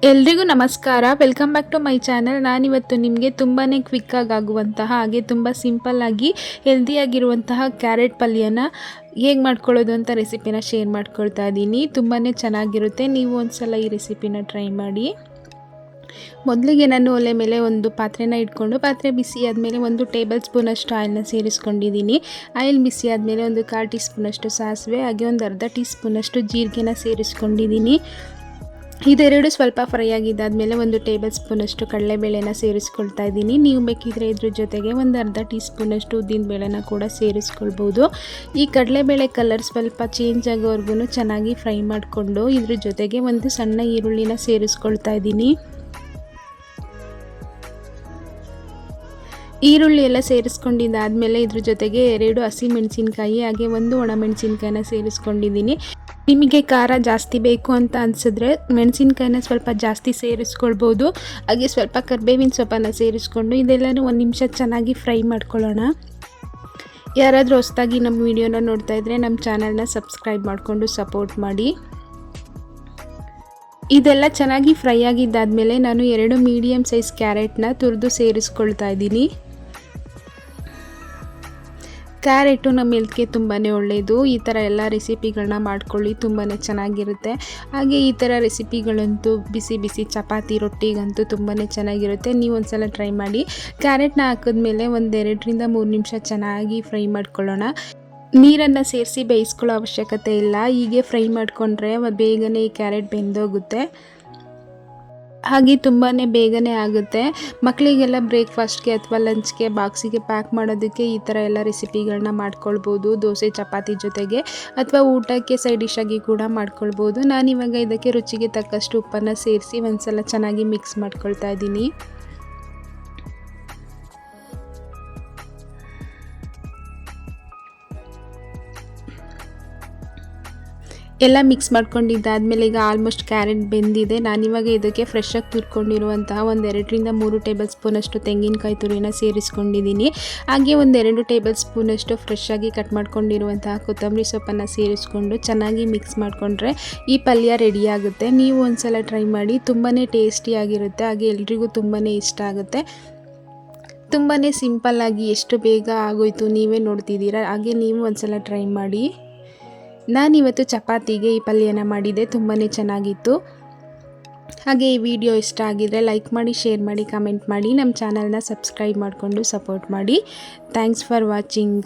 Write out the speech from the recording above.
ಎಲ್ರಿಗೂ ನಮಸ್ಕಾರ. Welcome back to my channel. ನಾನಿವತ್ತು ನಿಮಗೆ ತುಂಬಾ ಕ್ವಿಕ್ಕಾಗಿ ಆಗುವಂತಹ ಹಾಗೆ ತುಂಬ ಸಿಂಪಲ್ಲಾಗಿ ಹೆಲ್ದಿಯಾಗಿರುವಂತಹ ಕ್ಯಾರೆಟ್ ಪಲ್ಯನ ಹೇಗೆ ಮಾಡ್ಕೊಳ್ಳೋದು ಅಂತ ರೆಸಿಪಿನ ಶೇರ್ ಮಾಡ್ಕೊಳ್ತಾ ಇದ್ದೀನಿ. ತುಂಬಾ ಚೆನ್ನಾಗಿರುತ್ತೆ. ನೀವು ಒಂದ್ಸಲ ಈ ರೆಸಿಪಿನ ಟ್ರೈ ಮಾಡಿ. ಮೊದಲಿಗೆ ನಾನು ಒಲೆ ಮೇಲೆ ಒಂದು ಪಾತ್ರೆನ ಇಟ್ಕೊಂಡು ಪಾತ್ರೆ ಬಿಸಿ ಆದಮೇಲೆ 1 ಟೇಬಲ್ ಸ್ಪೂನಷ್ಟು ಆಯಿಲ್ನ ಸೇರಿಸ್ಕೊಂಡಿದ್ದೀನಿ. ಆಯಿಲ್ ಬಿಸಿ ಆದಮೇಲೆ 1/4 ಟೀ ಸ್ಪೂನಷ್ಟು ಸಾಸಿವೆ ಹಾಗೆ 1/2 ಟೀ ಸ್ಪೂನಷ್ಟು ಜೀರಿಗೆನ ಸೇರಿಸ್ಕೊಂಡಿದ್ದೀನಿ. ಇದೆರಡು ಸ್ವಲ್ಪ ಫ್ರೈ ಆಗಿದ್ದಾದಮೇಲೆ 1 ಟೇಬಲ್ ಸ್ಪೂನಷ್ಟು ಕಡಲೆಬೇಳೆನ ಸೇರಿಸ್ಕೊಳ್ತಾ ಇದ್ದೀನಿ. ನೀವು ಬೇಕಿದ್ರೆ ಇದ್ರ ಜೊತೆಗೆ 1/2 ಟೀ ಸ್ಪೂನಷ್ಟು ಉದ್ದಿನಬೇಳೆನ ಕೂಡ ಸೇರಿಸ್ಕೊಳ್ಬೋದು. ಈ ಕಡಲೆಬೇಳೆ ಕಲರ್ ಸ್ವಲ್ಪ ಚೇಂಜ್ ಆಗೋವರೆಗೂ ಚೆನ್ನಾಗಿ ಫ್ರೈ ಮಾಡಿಕೊಂಡು ಇದ್ರ ಜೊತೆಗೆ ಒಂದು ಸಣ್ಣ ಈರುಳ್ಳಿನ ಸೇರಿಸ್ಕೊಳ್ತಾ ಇದ್ದೀನಿ. ಈರುಳ್ಳಿ ಎಲ್ಲ ಸೇರಿಸ್ಕೊಂಡಿದ್ದಾದಮೇಲೆ ಇದ್ರ ಜೊತೆಗೆ 2 ಹಸಿಮೆಣಸಿನ್ಕಾಯಿ ಹಾಗೆ 1 ಒಣಮೆಣಸಿನ್ಕಾಯಿನ ಸೇರಿಸ್ಕೊಂಡಿದ್ದೀನಿ. ನಿಮಗೆ ಖಾರ ಜಾಸ್ತಿ ಬೇಕು ಅಂತ ಅನಿಸಿದ್ರೆ ಮೆಣಸಿನ್ಕಾಯಿನ ಸ್ವಲ್ಪ ಜಾಸ್ತಿ ಸೇರಿಸ್ಕೊಳ್ಬೋದು. ಹಾಗೆ ಸ್ವಲ್ಪ ಕರಿಬೇವಿನ ಸೊಪ್ಪನ್ನು ಸೇರಿಸ್ಕೊಂಡು ಇದೆಲ್ಲನೂ 1 ನಿಮಿಷ ಚೆನ್ನಾಗಿ ಫ್ರೈ ಮಾಡ್ಕೊಳ್ಳೋಣ. ಯಾರಾದರೂ ಹೊಸದಾಗಿ ನಮ್ಮ ವಿಡಿಯೋನ ನೋಡ್ತಾ ಇದ್ದರೆ ನಮ್ಮ ಚಾನಲ್ನ ಸಬ್ಸ್ಕ್ರೈಬ್ ಮಾಡಿಕೊಂಡು ಸಪೋರ್ಟ್ ಮಾಡಿ. ಇದೆಲ್ಲ ಚೆನ್ನಾಗಿ ಫ್ರೈ ಆಗಿದ್ದಾದಮೇಲೆ ನಾನು 2 ಮೀಡಿಯಮ್ ಸೈಜ್ ಕ್ಯಾರೆಟ್ನ ತುರಿದು ಸೇರಿಸ್ಕೊಳ್ತಾ ಇದ್ದೀನಿ. ಕ್ಯಾರೆಟು ನಮ್ಮ ಹೆಲ್ತ್ಗೆ ತುಂಬಾ ಒಳ್ಳೆಯದು. ಈ ಥರ ಎಲ್ಲ ರೆಸಿಪಿಗಳನ್ನ ಮಾಡ್ಕೊಳ್ಳಿ, ತುಂಬಾ ಚೆನ್ನಾಗಿರುತ್ತೆ. ಹಾಗೆ ಈ ಥರ ರೆಸಿಪಿಗಳಂತೂ ಬಿಸಿ ಬಿಸಿ ಚಪಾತಿ ರೊಟ್ಟಿಗಂತೂ ತುಂಬಾ ಚೆನ್ನಾಗಿರುತ್ತೆ. ನೀವು ಒಂದ್ಸಲ ಟ್ರೈ ಮಾಡಿ. ಕ್ಯಾರೆಟ್ನ ಹಾಕಿದ್ಮೇಲೆ 2ರಿಂದ 3 ನಿಮಿಷ ಚೆನ್ನಾಗಿ ಫ್ರೈ ಮಾಡ್ಕೊಳ್ಳೋಣ. ನೀರನ್ನು ಸೇರಿಸಿ ಬೇಯಿಸ್ಕೊಳ್ಳೋ ಅವಶ್ಯಕತೆ ಇಲ್ಲ. ಹೀಗೆ ಫ್ರೈ ಮಾಡಿಕೊಂಡ್ರೆ ಬೇಗನೆ ಈ ಕ್ಯಾರೆಟ್ ಬೆಂದೋಗುತ್ತೆ. ಹಾಗೆ ತುಂಬಾ ಬೇಗನೆ ಆಗುತ್ತೆ. ಮಕ್ಕಳಿಗೆಲ್ಲ ಬ್ರೇಕ್ಫಾಸ್ಟ್ಗೆ ಅಥವಾ ಲಂಚ್ಗೆ ಬಾಕ್ಸಿಗೆ ಪ್ಯಾಕ್ ಮಾಡೋದಕ್ಕೆ ಈ ಥರ ಎಲ್ಲ ರೆಸಿಪಿಗಳನ್ನ ಮಾಡ್ಕೊಳ್ಬೋದು. ದೋಸೆ ಚಪಾತಿ ಜೊತೆಗೆ ಅಥವಾ ಊಟಕ್ಕೆ ಸೈಡ್ ಡಿಶ್ ಆಗಿ ಕೂಡ ಮಾಡ್ಕೊಳ್ಬೋದು. ನಾನಿವಾಗ ಇದಕ್ಕೆ ರುಚಿಗೆ ತಕ್ಕಷ್ಟು ಉಪ್ಪನ್ನು ಸೇರಿಸಿ ಒಂದ್ಸಲ ಚೆನ್ನಾಗಿ ಮಿಕ್ಸ್ ಮಾಡ್ಕೊಳ್ತಾ ಇದ್ದೀನಿ. ಎಲ್ಲ ಮಿಕ್ಸ್ ಮಾಡ್ಕೊಂಡಿದ್ದಾದಮೇಲೆ ಈಗ ಆಲ್ಮೋಸ್ಟ್ ಕ್ಯಾರೆಟ್ ಬೆಂದಿದೆ. ನಾನಿವಾಗ ಇದಕ್ಕೆ ಫ್ರೆಶ್ಶಾಗಿ ತುರ್ಕೊಂಡಿರುವಂತಹ 2ರಿಂದ 3 ಟೇಬಲ್ ಸ್ಪೂನಷ್ಟು ತೆಂಗಿನಕಾಯಿ ತುರಿನ ಸೇರಿಸ್ಕೊಂಡಿದ್ದೀನಿ. ಹಾಗೆ 2 ಟೇಬಲ್ ಸ್ಪೂನಷ್ಟು ಫ್ರೆಶ್ಶಾಗಿ ಕಟ್ ಮಾಡ್ಕೊಂಡಿರುವಂತಹ ಕೊತ್ತಂಬರಿ ಸೊಪ್ಪನ್ನು ಸೇರಿಸ್ಕೊಂಡು ಚೆನ್ನಾಗಿ ಮಿಕ್ಸ್ ಮಾಡಿಕೊಂಡ್ರೆ ಈ ಪಲ್ಯ ರೆಡಿಯಾಗುತ್ತೆ. ನೀವು ಒಂದ್ಸಲ ಟ್ರೈ ಮಾಡಿ. ತುಂಬಾ ಟೇಸ್ಟಿಯಾಗಿರುತ್ತೆ. ಹಾಗೆ ಎಲ್ರಿಗೂ ತುಂಬಾ ಇಷ್ಟ ಆಗುತ್ತೆ. ತುಂಬಾ ಸಿಂಪಲ್ಲಾಗಿ ಎಷ್ಟು ಬೇಗ ಆಗೋಯ್ತು ನೀವೇ ನೋಡ್ತಿದ್ದೀರಾ. ಹಾಗೆ ನೀವು ಒಂದ್ಸಲ ಟ್ರೈ ಮಾಡಿ. ನಾನಿವತ್ತು ಚಪಾತಿಗೆ ಈ ಪಲ್ಯನ ಮಾಡಿದ್ದೆ. ತುಂಬಾ ಚೆನ್ನಾಗಿತ್ತು. ಹಾಗೆ ಈ ವಿಡಿಯೋ ಇಷ್ಟ ಆಗಿದ್ರೆ ಲೈಕ್ ಮಾಡಿ, ಶೇರ್ ಮಾಡಿ, ಕಮೆಂಟ್ ಮಾಡಿ. ನಮ್ಮ ಚಾನಲ್ನ ಸಬ್ಸ್ಕ್ರೈಬ್ ಮಾಡಿಕೊಂಡು ಸಪೋರ್ಟ್ ಮಾಡಿ. Thanks for watching.